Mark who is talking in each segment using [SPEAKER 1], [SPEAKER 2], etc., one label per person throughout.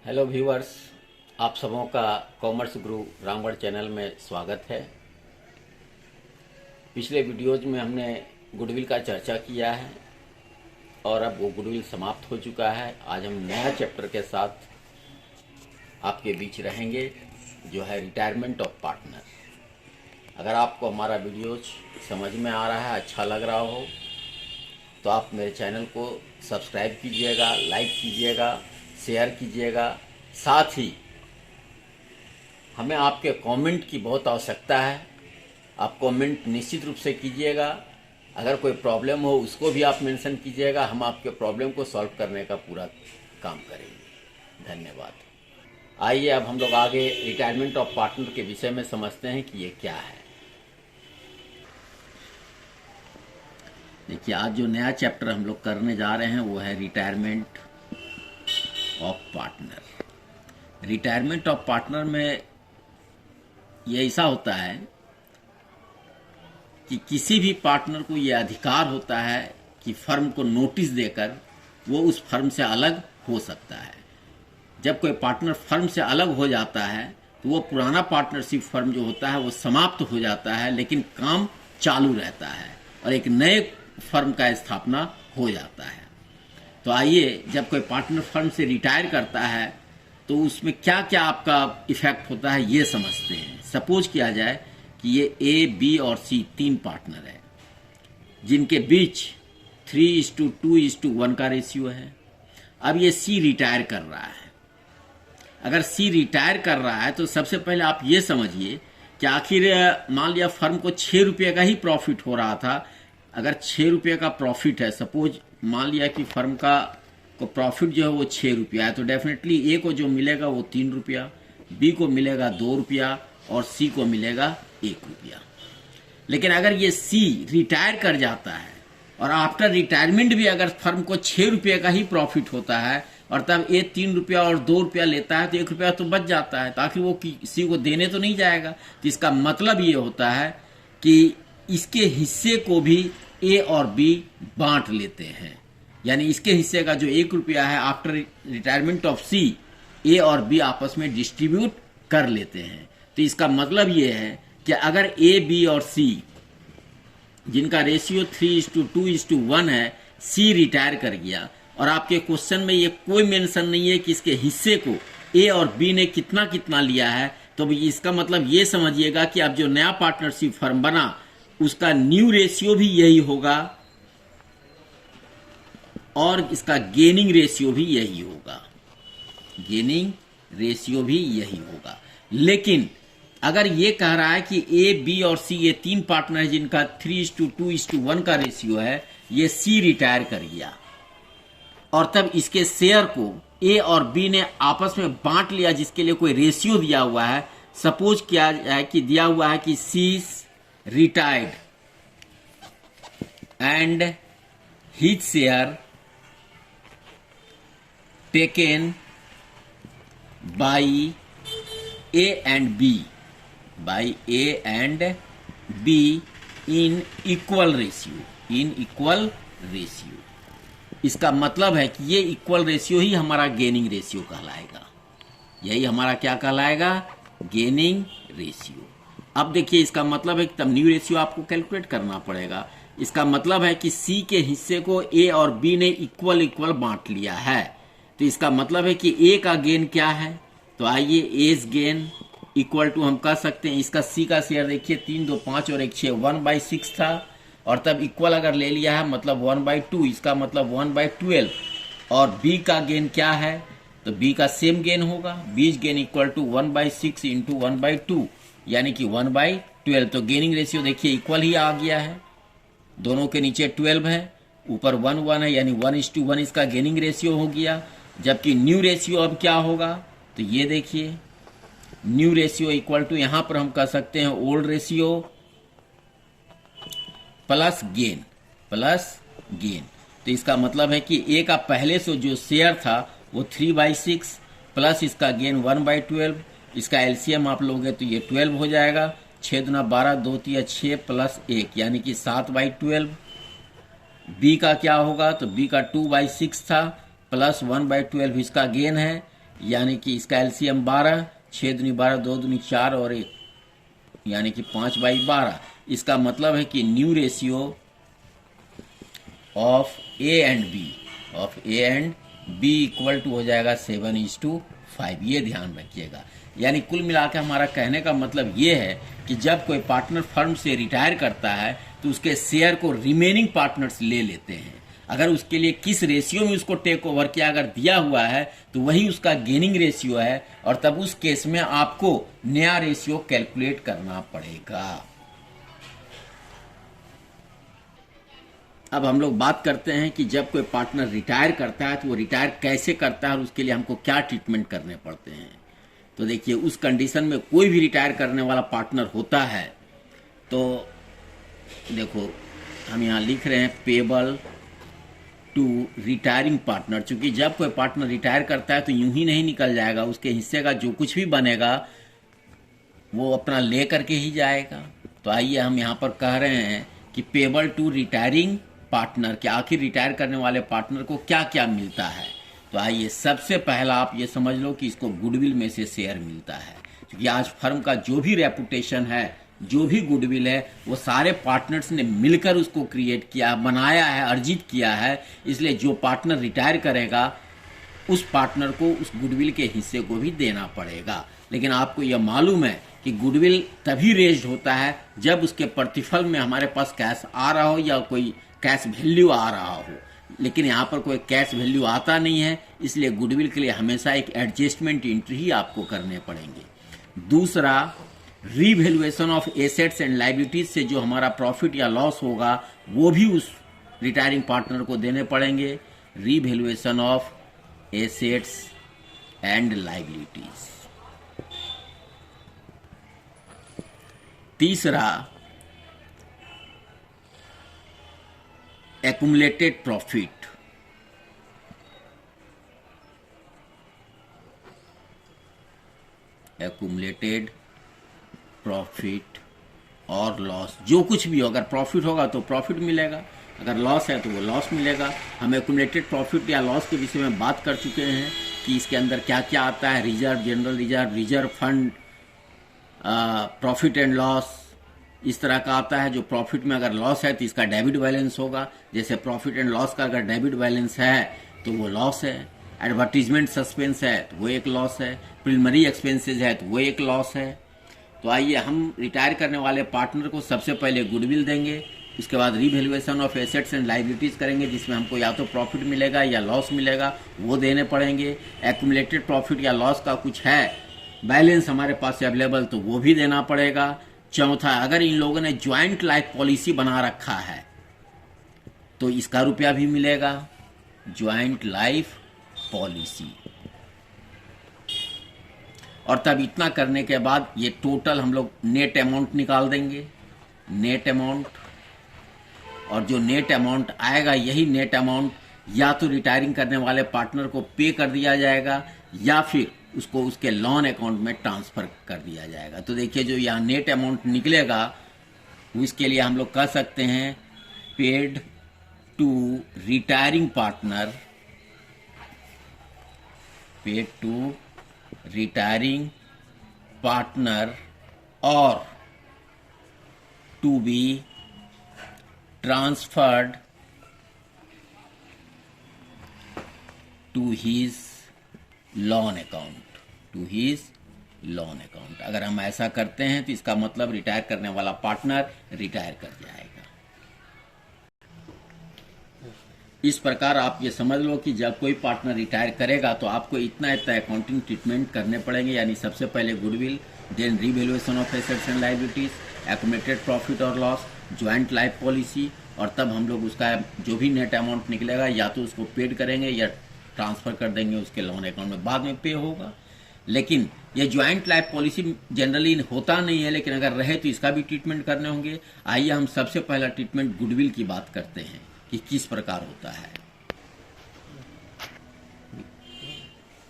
[SPEAKER 1] Hello viewers, आप सबों का कॉमर्स गुरु रामगढ़ चैनल में स्वागत है। पिछले वीडियोज में हमने गुडविल का चर्चा किया है और अब वो गुडविल समाप्त हो चुका है। आज हम नया चैप्टर के साथ आपके बीच रहेंगे जो है रिटायरमेंट ऑफ पार्टनर। अगर आपको हमारा वीडियोज समझ में आ रहा है, अच्छा लग रहा हो तो आप मेरे चैनल को सब्सक्राइब कीजिएगा, लाइक कीजिएगा, शेयर कीजिएगा। साथ ही हमें आपके कमेंट की बहुत आवश्यकता है। आप कमेंट निश्चित रूप से कीजिएगा। अगर कोई प्रॉब्लम हो उसको भी आप मेंशन कीजिएगा। हम आपके प्रॉब्लम को सॉल्व करने का पूरा काम करेंगे। धन्यवाद। आइए अब हम लोग आगे रिटायरमेंट ऑफ पार्टनर के विषय में समझते हैं कि ये क्या है। देखिए, आज जो नया चैप्टर हम लोग करने जा रहे हैं वो है retirement of partner. Retirement of partner में ये ऐसा होता है कि किसी भी पार्टनर को ये अधिकार होता है कि फर्म को नोटिस देकर वो उस फर्म से अलग हो सकता है। जब कोई पार्टनर फर्म से अलग हो जाता है तो वो पुराना पार्टनरशिप फर्म जो होता है वो समाप्त हो जाता है, लेकिन काम चालू रहता है और एक नए फर्म का स्थापना हो जाता है। तो आइए, जब कोई पार्टनर फर्म से रिटायर करता है तो उसमें क्या क्या आपका इफेक्ट होता है ये समझते हैं। सपोज किया जाए कि ये ए, बी और सी तीन पार्टनर है जिनके बीच 3:2:1 का रेशियो है। अब ये सी रिटायर कर रहा है। अगर सी रिटायर कर रहा है तो सबसे पहले आप ये समझिए कि आखिर मान लिया फर्म को 6 रुपये का ही प्रॉफिट हो रहा था। अगर 6 रुपये का प्रॉफिट है, सपोज मान लिया कि फर्म का प्रॉफिट जो है वो 6 रुपया है, तो डेफिनेटली ए को जो मिलेगा वो 3 रुपया, बी को मिलेगा 2 रुपया और सी को मिलेगा 1 रुपया। लेकिन अगर ये सी रिटायर कर जाता है और आफ्टर रिटायरमेंट भी अगर फर्म को 6 रुपये का ही प्रॉफिट होता है और तब ए 3 रुपया और 2 रुपया लेता है तो 1 रुपया तो बच जाता है, ताकि वो सी को देने तो नहीं जाएगा। तो इसका मतलब ये होता है कि इसके हिस्से को भी ए और बी बांट लेते हैं। यानी इसके हिस्से का जो 1 रुपया है आफ्टर रिटायरमेंट ऑफ सी, ए और बी आपस में डिस्ट्रीब्यूट कर लेते हैं। तो इसका मतलब ये है कि अगर ए, बी और सी जिनका रेशियो 3:2:1 है, सी रिटायर कर गया और आपके क्वेश्चन में ये कोई मेंशन नहीं है कि इसके हिस्से को ए और बी ने कितना कितना लिया है, तो इसका मतलब ये समझिएगा कि अब जो नया पार्टनरशिप फर्म बना उसका न्यू रेशियो भी यही होगा और इसका गेनिंग रेशियो भी यही होगा। गेनिंग रेशियो भी यही होगा। लेकिन अगर ये कह रहा है कि ए, बी और सी ये तीन पार्टनर है जिनका 3:2:1 का रेशियो है, ये सी रिटायर कर गया और तब इसके शेयर को ए और बी ने आपस में बांट लिया जिसके लिए कोई रेशियो दिया हुआ है। सपोज किया जाए कि दिया हुआ है कि सी retired and his share taken by A and B in equal ratio। इसका मतलब है कि ये इक्वल रेशियो ही हमारा गेनिंग रेशियो कहलाएगा। यही हमारा क्या कहलाएगा? Gaining ratio. अब देखिए, इसका मतलब है कि तब न्यू रेशियो आपको कैलकुलेट करना पड़ेगा। इसका मतलब है कि सी के हिस्से को ए और बी ने इक्वल बांट लिया है। तो इसका मतलब है कि ए का गेन क्या है? तो आइए, एज गेन इक्वल टू हम कह सकते हैं, इसका सी का शेयर देखिए 3, 2, 5 और 1, 6, 1/6 था और तब इक्वल अगर ले लिया है मतलब 1/2, इसका मतलब 1/12। और बी का गेन क्या है? तो बी का सेम गेन होगा, बीज गेन इक्वल टू 1/6 इंटू 1/2 यानी कि 1/12। तो गेनिंग रेशियो देखिए इक्वल ही आ गया है। दोनों के नीचे 12 है, ऊपर 1 है, यानी 1:1 इसका गेनिंग रेशियो हो गया। जबकि न्यू रेशियो अब क्या होगा? तो ये देखिए, न्यू रेशियो इक्वल टू यहां पर हम कह सकते हैं ओल्ड रेशियो प्लस गेन। तो इसका मतलब है कि ए का पहले से जो शेयर था वो 3/6 प्लस इसका गेन 1/12। इसका एलसीएम आप लोगे तो ये 12 हो जाएगा। 6 दूना 12, 2 तिया 6 प्लस 1 यानी कि 7/12। बी का क्या होगा? तो बी का 2/6 था प्लस 1/12 इसका गेन है यानी कि इसका एलसीएम 12, 6 दूनी 12, 2 दूनी 4 और 1 यानी कि 5/12। इसका मतलब है कि new ratio of A and B equal to हो जाएगा 7:5। ये ध्यान रखिएगा। यानी कुल मिलाकर हमारा कहने का मतलब ये है कि जब कोई पार्टनर फर्म से रिटायर करता है तो उसके शेयर को रिमेनिंग पार्टनर्स ले लेते हैं। अगर उसके लिए किस रेशियो में उसको टेक ओवर किया अगर दिया हुआ है तो वही उसका गेनिंग रेशियो है, और तब उस केस में आपको नया रेशियो कैलकुलेट करना पड़ेगा। अब हम लोग बात करते हैं कि जब कोई पार्टनर रिटायर करता है तो वो रिटायर कैसे करता है और उसके लिए हमको क्या ट्रीटमेंट करने पड़ते हैं। तो देखिए, उस कंडीशन में कोई भी रिटायर करने वाला पार्टनर होता है तो देखो हम यहाँ लिख रहे हैं पेबल टू रिटायरिंग पार्टनर। चूंकि जब कोई पार्टनर रिटायर करता है तो यूं ही नहीं निकल जाएगा, उसके हिस्से का जो कुछ भी बनेगा वो अपना ले करके ही जाएगा। तो आइए हम यहाँ पर कह रहे हैं कि पेबल टू रिटायरिंग पार्टनर, कि आखिर रिटायर करने वाले पार्टनर को क्या क्या मिलता है। तो आइए सबसे पहला आप ये समझ लो कि इसको गुडविल में से शेयर मिलता है, क्योंकि आज फर्म का जो भी रेपुटेशन है, जो भी गुडविल है, वो सारे पार्टनर्स ने मिलकर उसको क्रिएट किया, बनाया है, अर्जित किया है। इसलिए जो पार्टनर रिटायर करेगा उस पार्टनर को उस गुडविल के हिस्से को भी देना पड़ेगा। लेकिन आपको यह मालूम है कि गुडविल तभी रेज्ड होता है जब उसके प्रतिफल में हमारे पास कैश आ रहा हो या कोई कैश वैल्यू आ रहा हो। लेकिन यहाँ पर कोई कैश वैल्यू आता नहीं है, इसलिए गुडविल के लिए हमेशा एक एडजस्टमेंट एंट्री ही आपको करने पड़ेंगे। दूसरा, revaluation of assets and liabilities से जो हमारा प्रॉफिट या लॉस होगा वो भी उस रिटायरिंग पार्टनर को देने पड़ेंगे। Revaluation of assets and liabilities. तीसरा, एक्युमुलेटेड प्रॉफिट। एक्युमुलेटेड प्रॉफिट और लॉस, जो कुछ भी हो, अगर प्रॉफिट होगा तो प्रॉफिट मिलेगा, अगर लॉस है तो वो लॉस मिलेगा। हम एक्युमुलेटेड प्रॉफिट या लॉस के विषय में बात कर चुके हैं कि इसके अंदर क्या क्या आता है। Reserve, general reserve, reserve fund, profit and loss, इस तरह का आता है। जो प्रॉफिट में अगर लॉस है तो इसका डेबिट बैलेंस होगा। जैसे प्रॉफिट एंड लॉस का अगर डेबिट बैलेंस है तो वो लॉस है। एडवर्टीजमेंट सस्पेंस है तो वो एक लॉस है। प्रिलिमिनरी एक्सपेंसेज है तो वो एक लॉस है। तो आइए हम रिटायर करने वाले पार्टनर को सबसे पहले गुडविल देंगे, उसके बाद revaluation of assets and liabilities करेंगे, जिसमें हमको या तो प्रॉफिट मिलेगा या लॉस मिलेगा, वो देने पड़ेंगे। एक्युमुलेटेड प्रॉफिट या लॉस का कुछ है बैलेंस हमारे पास अवेलेबल तो वो भी देना पड़ेगा। चौथा, अगर इन लोगों ने ज्वाइंट लाइफ पॉलिसी बना रखा है तो इसका रुपया भी मिलेगा, ज्वाइंट लाइफ पॉलिसी। और तब इतना करने के बाद ये टोटल हम लोग नेट अमाउंट निकाल देंगे, नेट अमाउंट। और जो नेट अमाउंट आएगा यही नेट अमाउंट या तो रिटायरिंग करने वाले पार्टनर को पे कर दिया जाएगा या फिर उसको उसके लोन अकाउंट में ट्रांसफर कर दिया जाएगा। तो देखिए, जो यहाँ नेट अमाउंट निकलेगा इसके लिए हम लोग कह सकते हैं paid to retiring partner, paid to retiring partner और to be transferred to his loan account, to his loan account. अगर हम ऐसा करते हैं तो इसका मतलब रिटायर करने वाला पार्टनर रिटायर कर जाएगा। इस प्रकार आप ये समझ लो कि जब कोई पार्टनर रिटायर करेगा तो आपको इतना इतना अकाउंटिंग ट्रीटमेंट करने पड़ेंगे। यानी सबसे पहले goodwill, then revaluation of assets and liabilities, accumulated profit और लॉस, ज्वाइंट लाइफ पॉलिसी, और तब हम लोग उसका जो भी नेट अमाउंट निकलेगा या तो उसको पेड करेंगे या ट्रांसफर कर देंगे उसके लोन अकाउंट में, बाद में पे होगा। लेकिन ये ज्वाइंट लाइफ पॉलिसी जनरली होता नहीं है, लेकिन अगर रहे तो इसका भी ट्रीटमेंट करने होंगे। आइए हम सबसे पहला ट्रीटमेंट गुडविल की बात करते हैं कि किस प्रकार होता है।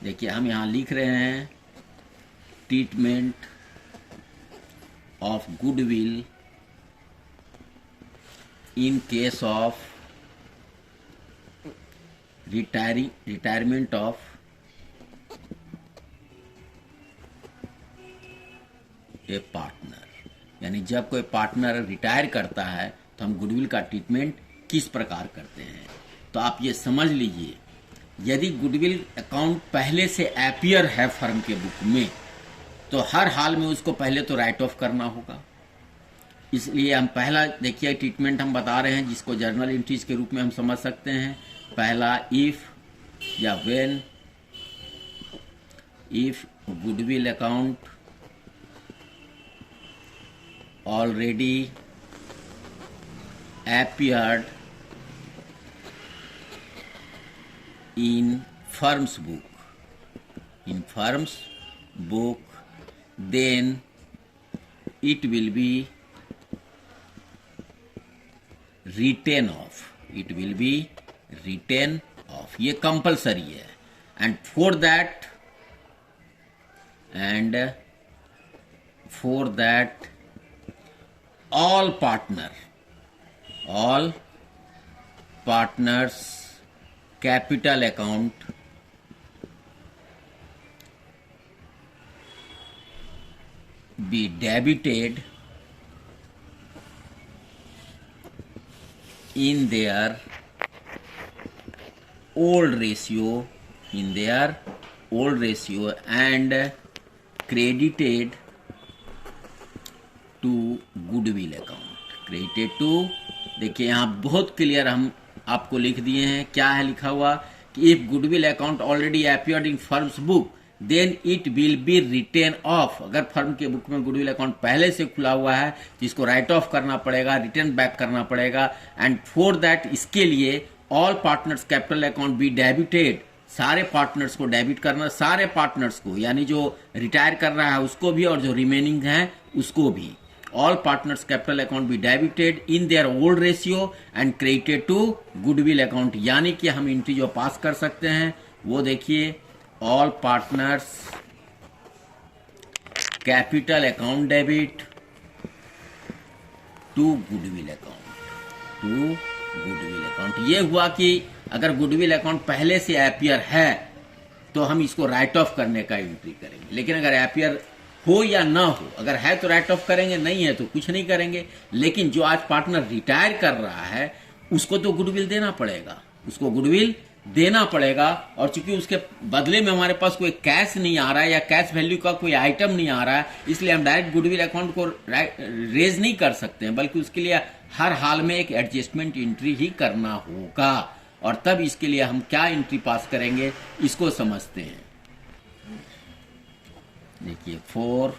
[SPEAKER 1] देखिए, हम यहां लिख रहे हैं treatment of goodwill in case of retirement of A partner, यानी जब कोई पार्टनर रिटायर करता है तो हम गुडविल का ट्रीटमेंट किस प्रकार करते हैं। तो आप ये समझ लीजिए, यदि गुडविल अकाउंट पहले से अपीयर है फर्म के बुक में तो हर हाल में उसको पहले तो राइट ऑफ करना होगा। इसलिए हम पहला देखिए ट्रीटमेंट हम बता रहे हैं जिसको जर्नल एंट्रीज के रूप में हम समझ सकते हैं। पहला, इफ या when, if goodwill account already appeared in firm's book, then it will be written off. It will be written off. ये कंपलसरी है। and for that all partners capital account be debited in their old ratio and credited to goodwill account। देखिए यहाँ बहुत clear हम आपको लिख दिए हैं। क्या है लिखा हुआ कि if goodwill account already appeared in firm's book then it will be written off. अगर फर्म के बुक में गुडविल अकाउंट पहले से खुला हुआ है तो इसको राइट ऑफ करना पड़ेगा, रिटर्न बैक करना पड़ेगा। एंड फॉर दैट, इसके लिए all partners capital account be debited, सारे पार्टनर्स को डेबिट करना, सारे पार्टनर्स को, यानी जो रिटायर कर रहा है उसको भी और जो रिमेनिंग है उसको भी। All partners capital account be debited in their old ratio and credited to goodwill account। यानी कि हम एंट्री जो पास कर सकते हैं वो देखिए, all partners capital account debit to goodwill account। ये हुआ कि अगर गुडविल अकाउंट पहले से अपीयर है तो हम इसको राइट ऑफ करने का एंट्री करेंगे। लेकिन अगर अपीयर हो या ना हो, अगर है तो राइट ऑफ करेंगे, नहीं है तो कुछ नहीं करेंगे। लेकिन जो आज पार्टनर रिटायर कर रहा है उसको तो गुडविल देना पड़ेगा, और चूंकि उसके बदले में हमारे पास कोई कैश नहीं आ रहा है या कैश वैल्यू का कोई आइटम नहीं आ रहा है, इसलिए हम डायरेक्ट गुडविल अकाउंट को रेज नहीं कर सकते हैं, बल्कि उसके लिए हर हाल में एक एडजस्टमेंट एंट्री ही करना होगा। और तब इसके लिए हम क्या एंट्री पास करेंगे इसको समझते हैं। देखिए, फॉर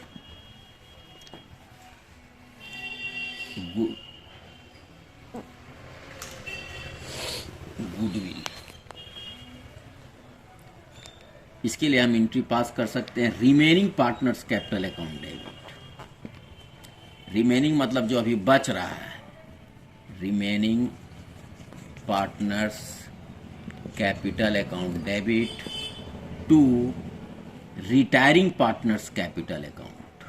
[SPEAKER 1] गुडविल, इसके लिए हम एंट्री पास कर सकते हैं remaining partners capital account debit. Remaining मतलब जो अभी बच रहा है, remaining partners capital account debit to retiring partners capital account,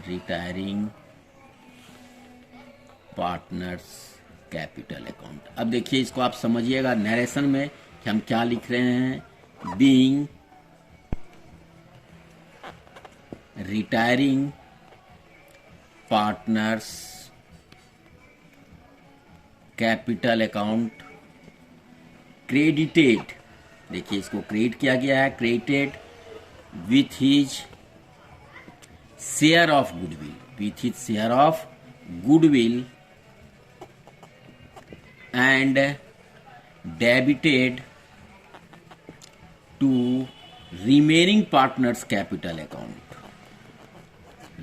[SPEAKER 1] retiring partners capital account. अब देखिए इसको आप समझिएगा नरेशन में कि हम क्या लिख रहे हैं। Being retiring partners capital account credited, देखिए इसको क्रेडिट किया गया है, credited with his share of goodwill, and debited to remaining partners capital account,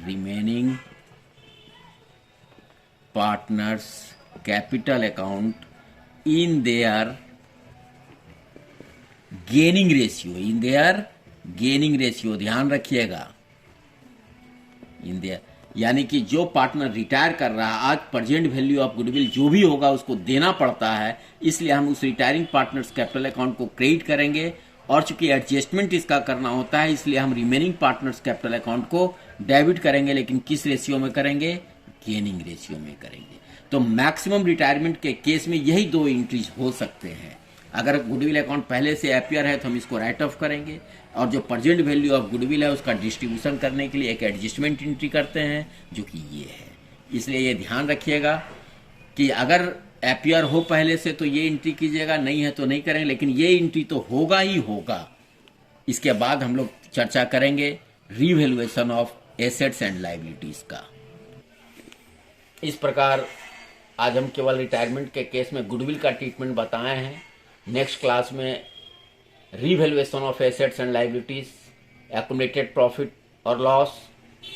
[SPEAKER 1] remaining partners capital account in their gaining ratio, ध्यान रखिएगा, in their, यानी कि जो पार्टनर रिटायर कर रहा है आज प्रेजेंट वैल्यू ऑफ गुडविल जो भी होगा उसको देना पड़ता है, इसलिए हम उस रिटायरिंग पार्टनर्स कैपिटल अकाउंट को क्रेडिट करेंगे। और चूंकि एडजस्टमेंट इसका करना होता है इसलिए हम रिमेनिंग पार्टनर्स कैपिटल अकाउंट को डेबिट करेंगे, लेकिन किस रेशियो में करेंगे? गेनिंग रेशियो में करेंगे। तो मैक्सिमम रिटायरमेंट के केस में यही दो एंट्रीज हो सकते हैं। अगर गुडविल अकाउंट पहले से एपियर है तो हम इसको राइट ऑफ करेंगे, और जो प्रेजेंट वैल्यू ऑफ गुडविल है उसका डिस्ट्रीब्यूशन करने के लिए एक एडजस्टमेंट एंट्री करते हैं, जो कि ये है। इसलिए ये ध्यान रखिएगा कि अगर एपियर हो पहले से तो ये एंट्री कीजिएगा, नहीं है तो नहीं करेंगे, लेकिन ये एंट्री तो होगा ही होगा। इसके बाद हम लोग चर्चा करेंगे revaluation of assets and liabilities का। इस प्रकार आज हम केवल रिटायरमेंट के केस में गुडविल का ट्रीटमेंट बताए हैं। नेक्स्ट क्लास में revaluation of assets and liabilities, accumulated profit और लॉस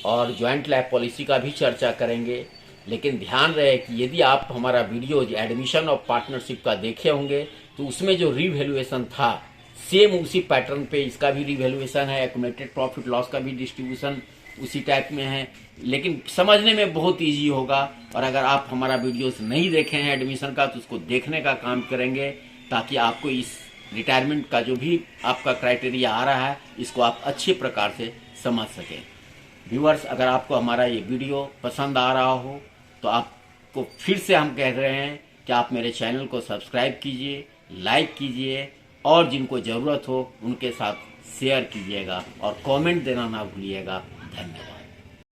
[SPEAKER 1] और ज्वाइंट लाइफ पॉलिसी का भी चर्चा करेंगे। लेकिन ध्यान रहे कि यदि आप हमारा वीडियो एडमिशन ऑफ पार्टनरशिप का देखे होंगे तो उसमें जो रीवैल्यूएशन था सेम उसी पैटर्न पे इसका भी रीवैल्यूएशन है, एक्युमुलेटेड प्रॉफिट लॉस का भी डिस्ट्रीब्यूशन उसी टाइप में है, लेकिन समझने में बहुत इजी होगा। और अगर आप हमारा वीडियोस नहीं देखे हैं एडमिशन का तो उसको देखने का काम करेंगे, ताकि आपको इस रिटायरमेंट का जो भी आपका क्राइटेरिया आ रहा है इसको आप अच्छे प्रकार से समझ सकें। व्यूअर्स, अगर आपको हमारा ये वीडियो पसंद आ रहा हो तो आपको फिर से हम कह रहे हैं कि आप मेरे चैनल को सब्सक्राइब कीजिए, लाइक कीजिए, और जिनको ज़रूरत हो उनके साथ शेयर कीजिएगा, और कमेंट देना ना भूलिएगा। धन्यवाद।